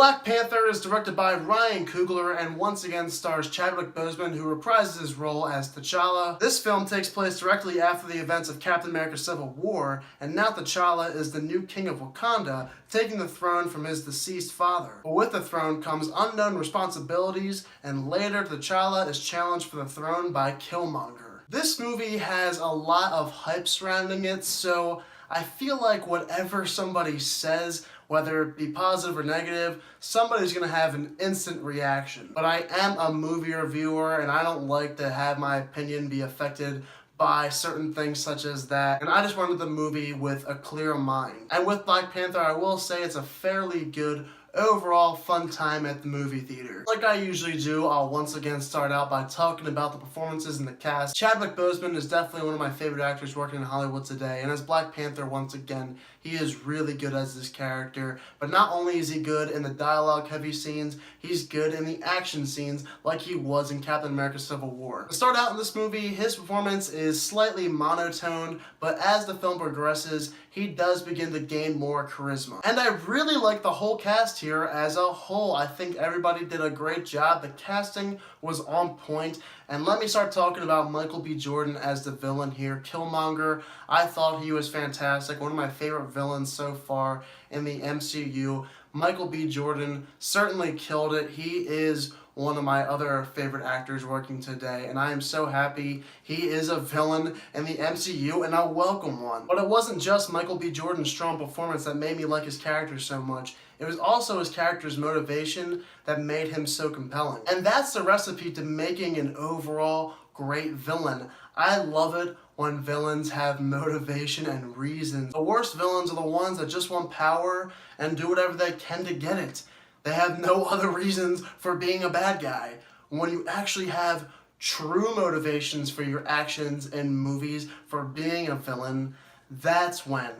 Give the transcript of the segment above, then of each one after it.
Black Panther is directed by Ryan Coogler and once again stars Chadwick Boseman, who reprises his role as T'Challa. This film takes place directly after the events of Captain America Civil War, and now T'Challa is the new king of Wakanda, taking the throne from his deceased father. But with the throne comes unknown responsibilities, and later T'Challa is challenged for the throne by Killmonger. This movie has a lot of hype surrounding it, so I feel like whatever somebody says, whether it be positive or negative, somebody's going to have an instant reaction. But I am a movie reviewer, and I don't like to have my opinion be affected by certain things such as that, and I just wanted the movie with a clear mind. And with Black Panther, I will say it's a fairly good overall fun time at the movie theater. Like I usually do, I'll once again start out by talking about the performances and the cast. Chadwick Boseman is definitely one of my favorite actors working in Hollywood today, and as Black Panther, once again, he is really good as this character. But not only is he good in the dialogue-heavy scenes, he's good in the action scenes like he was in Captain America Civil War. To start out in this movie, his performance is slightly monotoned, but as the film progresses, he does begin to gain more charisma. And I really like the whole cast here as a whole. I think everybody did a great job. The casting was on point. And let me start talking about Michael B. Jordan as the villain here, Killmonger. I thought he was fantastic. One of my favorite villains so far in the MCU. Michael B. Jordan certainly killed it. He is one of my other favorite actors working today, and I am so happy he is a villain in the MCU, and a welcome one. But it wasn't just Michael B. Jordan's strong performance that made me like his character so much. It was also his character's motivation that made him so compelling. And that's the recipe to making an overall great villain. I love it when villains have motivation and reasons. The worst villains are the ones that just want power and do whatever they can to get it. They have no other reasons for being a bad guy. When you actually have true motivations for your actions in movies, for being a villain, that's when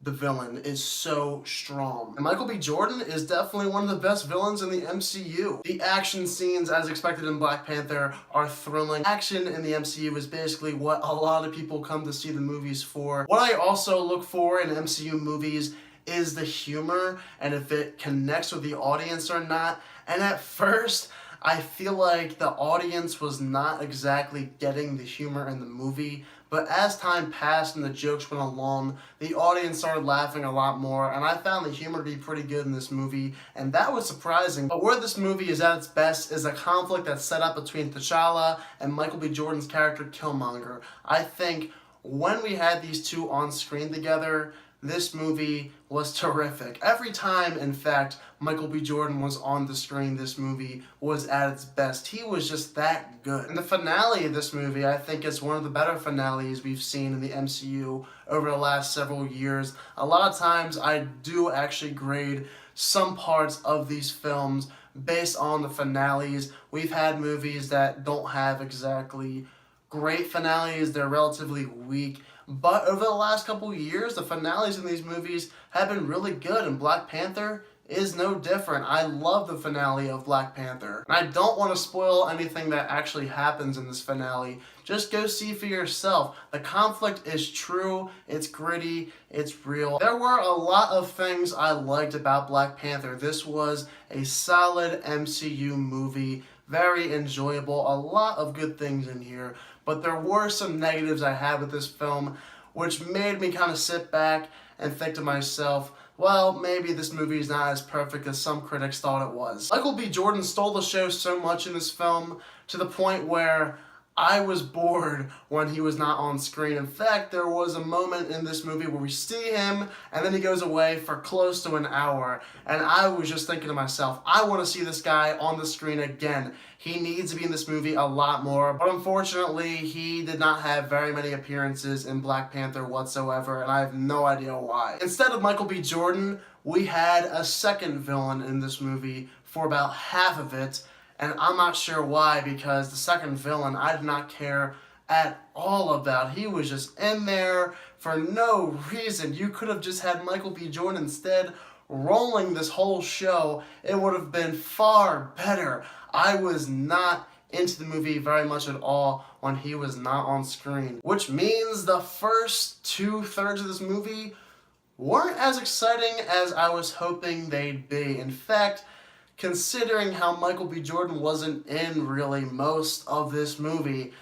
the villain is so strong. And Michael B. Jordan is definitely one of the best villains in the MCU. The action scenes, as expected in Black Panther, are thrilling. Action in the MCU is basically what a lot of people come to see the movies for. What I also look for in MCU movies is the humor and if it connects with the audience or not. And at first, I feel like the audience was not exactly getting the humor in the movie, but as time passed and the jokes went along, the audience started laughing a lot more, and I found the humor to be pretty good in this movie, and that was surprising. But where this movie is at its best is a conflict that's set up between T'Challa and Michael B. Jordan's character Killmonger. I think when we had these two on screen together, this movie was terrific. Every time, in fact, Michael B. Jordan was on the screen, this movie was at its best. He was just that good. And the finale of this movie, I think, is one of the better finales we've seen in the MCU over the last several years. A lot of times, I do actually grade some parts of these films based on the finales. We've had movies that don't have exactly great finales. They're relatively weak. But over the last couple years, the finales in these movies have been really good, and Black Panther is no different. I love the finale of Black Panther. And I don't want to spoil anything that actually happens in this finale. Just go see for yourself. The conflict is true, it's gritty, it's real. There were a lot of things I liked about Black Panther. This was a solid MCU movie, very enjoyable, a lot of good things in here. But there were some negatives I had with this film, which made me kind of sit back and think to myself, well, maybe this movie is not as perfect as some critics thought it was. Michael B. Jordan stole the show so much in this film to the point where I was bored when he was not on screen. In fact, there was a moment in this movie where we see him and then he goes away for close to an hour. And I was just thinking to myself, I want to see this guy on the screen again. He needs to be in this movie a lot more. But unfortunately, he did not have very many appearances in Black Panther whatsoever, and I have no idea why. Instead of Michael B. Jordan, we had a second villain in this movie for about half of it. And I'm not sure why, because the second villain I did not care at all about. He was just in there for no reason. You could have just had Michael B. Jordan instead rolling this whole show. It would have been far better. I was not into the movie very much at all when he was not on screen. Which means the first 2/3 of this movie weren't as exciting as I was hoping they'd be. In fact, considering how Michael B. Jordan wasn't in really most of this movie,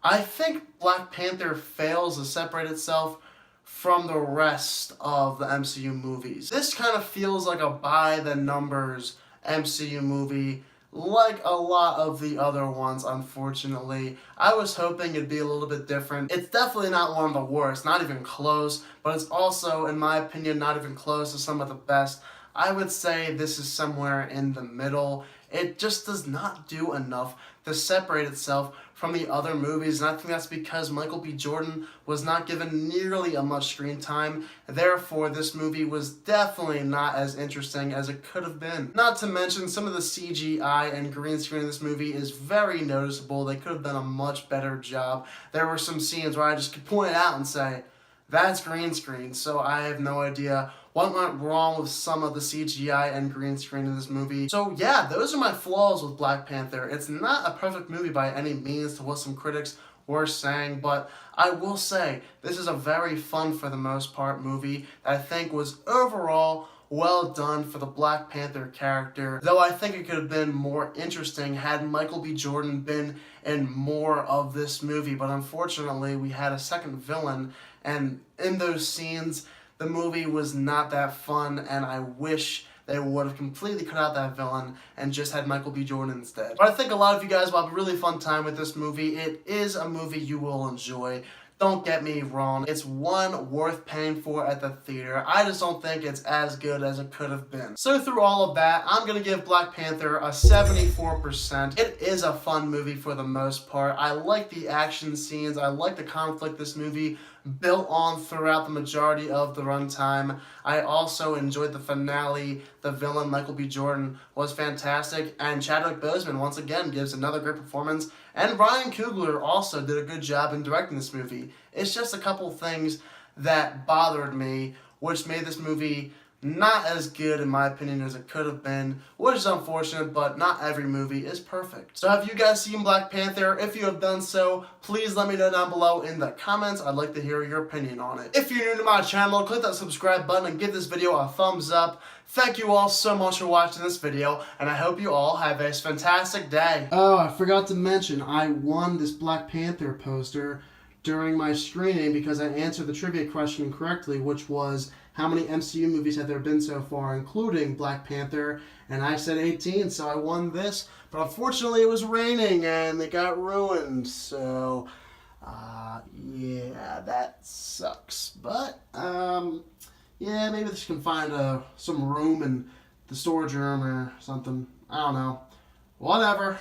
I think Black Panther fails to separate itself from the rest of the MCU movies. This kind of feels like a by-the-numbers MCU movie, like a lot of the other ones, unfortunately. I was hoping it'd be a little bit different. It's definitely not one of the worst, not even close, but it's also, in my opinion, not even close to some of the best. I would say this is somewhere in the middle. It just does not do enough to separate itself from the other movies, and I think that's because Michael B. Jordan was not given nearly as much screen time. Therefore, this movie was definitely not as interesting as it could have been. Not to mention, some of the CGI and green screen in this movie is very noticeable. They could have done a much better job. There were some scenes where I just could point it out and say, that's green screen, so I have no idea what went wrong with some of the CGI and green screen in this movie. So yeah, those are my flaws with Black Panther. It's not a perfect movie by any means to what some critics were saying, but I will say this is a very fun, for the most part, movie that I think was overall well done for the Black Panther character, though I think it could have been more interesting had Michael B. Jordan been in more of this movie, but unfortunately we had a second villain, and in those scenes the movie was not that fun, and I wish they would have completely cut out that villain and just had Michael B. Jordan instead. But I think a lot of you guys will have a really fun time with this movie. It is a movie you will enjoy. Don't get me wrong, it's one worth paying for at the theater. I just don't think it's as good as it could have been. So through all of that, I'm going to give Black Panther a 74%. It is a fun movie for the most part. I like the action scenes. I like the conflict this movie built on throughout the majority of the runtime. I also enjoyed the finale. The villain, Michael B. Jordan, was fantastic, and Chadwick Boseman once again gives another great performance, and Ryan Coogler also did a good job in directing this movie. It's just a couple things that bothered me, which made this movie not as good, in my opinion, as it could have been, which is unfortunate, but not every movie is perfect. So have you guys seen Black Panther? If you have done so, please let me know down below in the comments. I'd like to hear your opinion on it. If you're new to my channel, click that subscribe button and give this video a thumbs up. Thank you all so much for watching this video, and I hope you all have a fantastic day. Oh, I forgot to mention, I won this Black Panther poster during my screening because I answered the trivia question correctly, which was, how many MCU movies have there been so far, including Black Panther? And I said 18, so I won this. But unfortunately, it was raining, and it got ruined. So, yeah, that sucks. But, yeah, maybe they can find some room in the storage room or something. I don't know. Whatever.